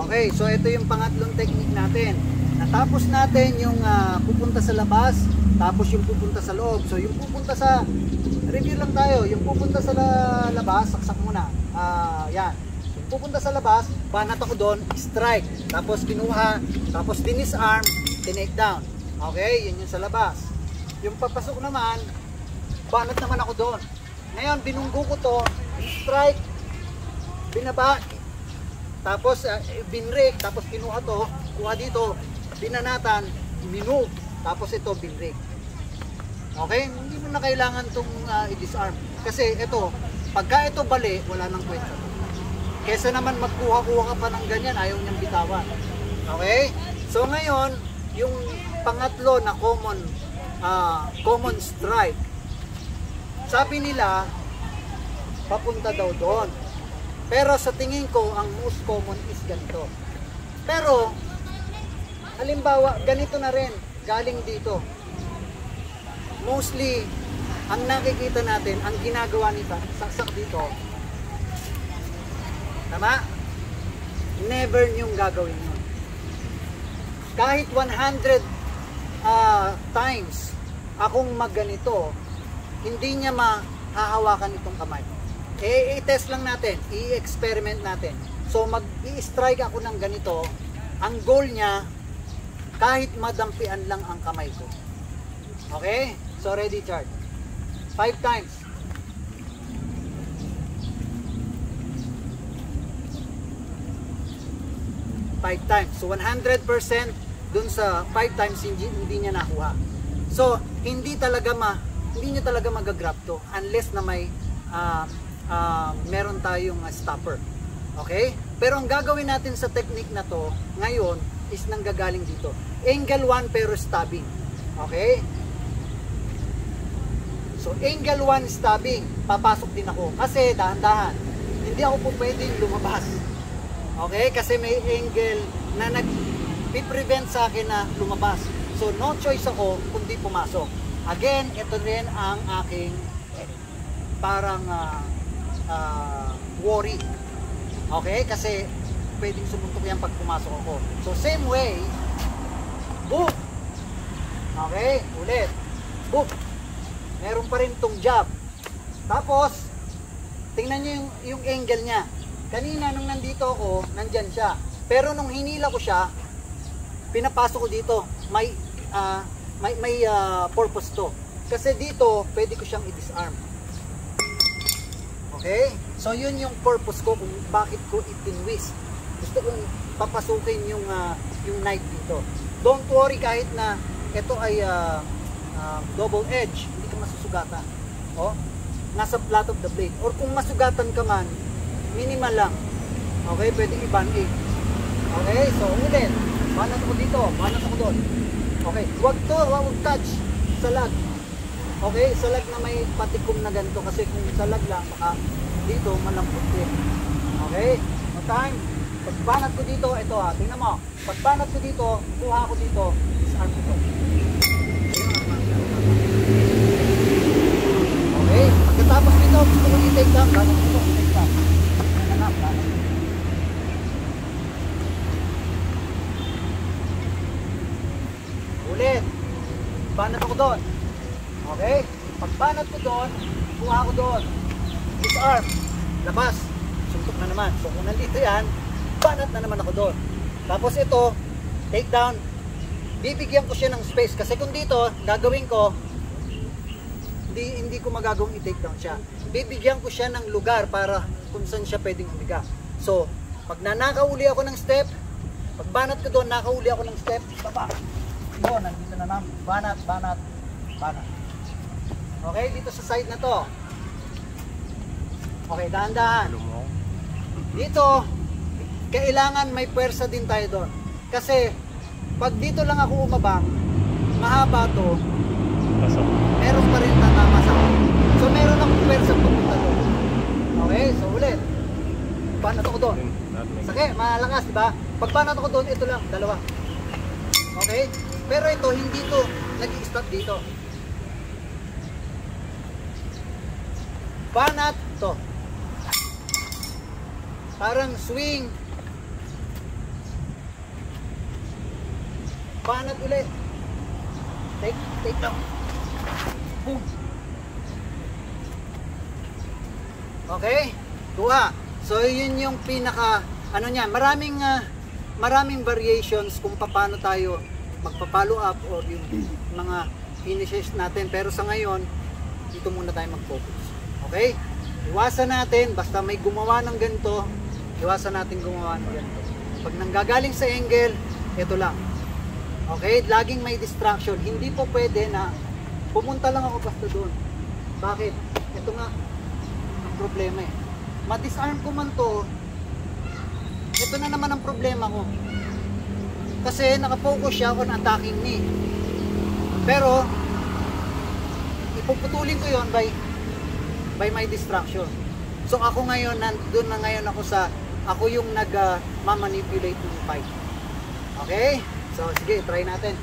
Okay, so ito yung pangatlong technique natin. Natapos natin yung pupunta sa labas, tapos yung pupunta sa loob. So yung pupunta sa, review lang tayo, yung pupunta sa labas, saksak muna. Yan. Yung pupunta sa labas, banat ako doon, strike. Tapos kinuha, tapos dinisarm, tinake down. Okay, yun yung sa labas. Yung papasok naman, banat naman ako doon. Ngayon, binunggo ko to, strike, binaba, tapos binrake, tapos kinuha to, kuha dito, binanatan, minove, tapos ito binrake. Okay? Hindi mo na kailangan itong i-disarm. Kasi ito, pagka ito bali, wala nang kwenta. Kesa naman magkuha-kuha ka pa ng ganyan, ayaw niyang bitawan. Okay? So ngayon, yung pangatlo na common strike, sabi nila, papunta daw doon. Pero sa tingin ko, ang most common is ganito. Pero, halimbawa, ganito na rin, galing dito. Mostly, ang nakikita natin, ang ginagawa nito, saksak dito. Tama? Never niyong gagawin yun. Kahit 100 times akong magganito, hindi niya mahahawakan itong kamay. I-test lang natin, i-experiment natin. So mag-i-strike ako ng ganito, ang goal niya, kahit madampian lang ang kamay ko. Okay? So ready, chart. 5 times. 5 times. So 100% dun sa 5 times hindi niya nakuha. So hindi niya talaga mag-grab to unless na may meron tayong stopper. Okay? Pero ang gagawin natin sa technique na to ngayon is nanggagaling dito. Angle 1 pero stabbing. Okay? So angle 1 stabbing, papasok din ako kasi dahan-dahan. Hindi ako po pwedeng lumabas. Okay? Kasi may angle na nag-prevent sa akin na lumabas. So no choice ako kundi pumasok. Again, ito rin ang aking parang worry. Okay? Kasi pwedeng sumuntok yan pag pumasok ako. So same way, boom! Okay? Ulit. Boom! Meron pa rin tong jab. Tapos, tingnan nyo yung angle niya. Kanina nung nandito ako, nandyan siya. Pero nung hinila ko siya, pinapasok ko dito. May purpose to. Kasi dito, pwede ko siyang i-disarm. Okay? So yun yung purpose ko kung bakit ko itinwist. Gusto kong papasukin yung knife dito. Don't worry kahit na ito ay double edge, hindi ka masusugatan. Oh, nasa flat of the blade. Or kung masugatan ka man, minimal lang. Okay, pwedeng i-band-aid. Okay, so ulit. Banat ako dito, banat ako doon. Okay, wag touch sa lag. Okay, sa lag na may patikom na ganito kasi kung sa lag lang, baka dito malambot din. Okay, no time. Pagbanat ko dito, ito tingnan mo. Pagbanat ko dito, kuha ko dito, disarm ko to. Okay, pagkatapos nito, gusto ko i-take down, banat ko to, i-take down. Banat. Ulit, banat ako doon. Okay, pagbanat ko doon, kuha ko doon. Disarm, labas, suntok na naman. So kung nandito yan, banat na naman ako doon. Tapos ito, take down, bibigyan ko siya ng space. Kasi kung dito, gagawin ko, hindi ko magagawang i-take down siya. Bibigyan ko siya ng lugar para kung saan siya pwedeng humiga. So, pag nanakauli ako ng step, pag banat ko doon, nakauli ako ng step, baba. Doon, nandito na naman. Banat. Okay, dito sa side na to. Okay, dahan-dahan. Dito, kailangan may puwersa din tayo doon. Kasi, pag dito lang ako umabang, mahaba to, meron pa rin tatama sa akin. So, meron akong puwersa papunta doon. Okay, so ulit. Banat ako doon. Sakit, malakas, diba? Pag banat ako doon, ito lang, dalawa. Okay? Pero ito, hindi to nag-i-stop dito. Banat to. Parang swing. Banat ulit. Take down. Boom. Okay? Kuha. So yun yung pinaka ano niya, maraming variations kung paano tayo magpa-follow up or yung mga finishes natin. Pero sa ngayon, dito muna tayo mag-focus. Okay? Iwasan natin, basta may gumawa ng ganito, iwasan natin gumawa ng ganito. Pag nanggagaling sa angle, ito lang. Okay? Laging may distraction. Hindi po pwede na pumunta lang ako basta doon. Bakit? Ito nga ang problema eh. Ma-disarm ko man to, ito na naman ang problema ko. Kasi nakafocus siya on attacking me. Pero ipuputulin ko yon by my distraction. So ako ngayon, nandun na ngayon ako yung nag-manipulate ng fight. Okay? So sige, try natin.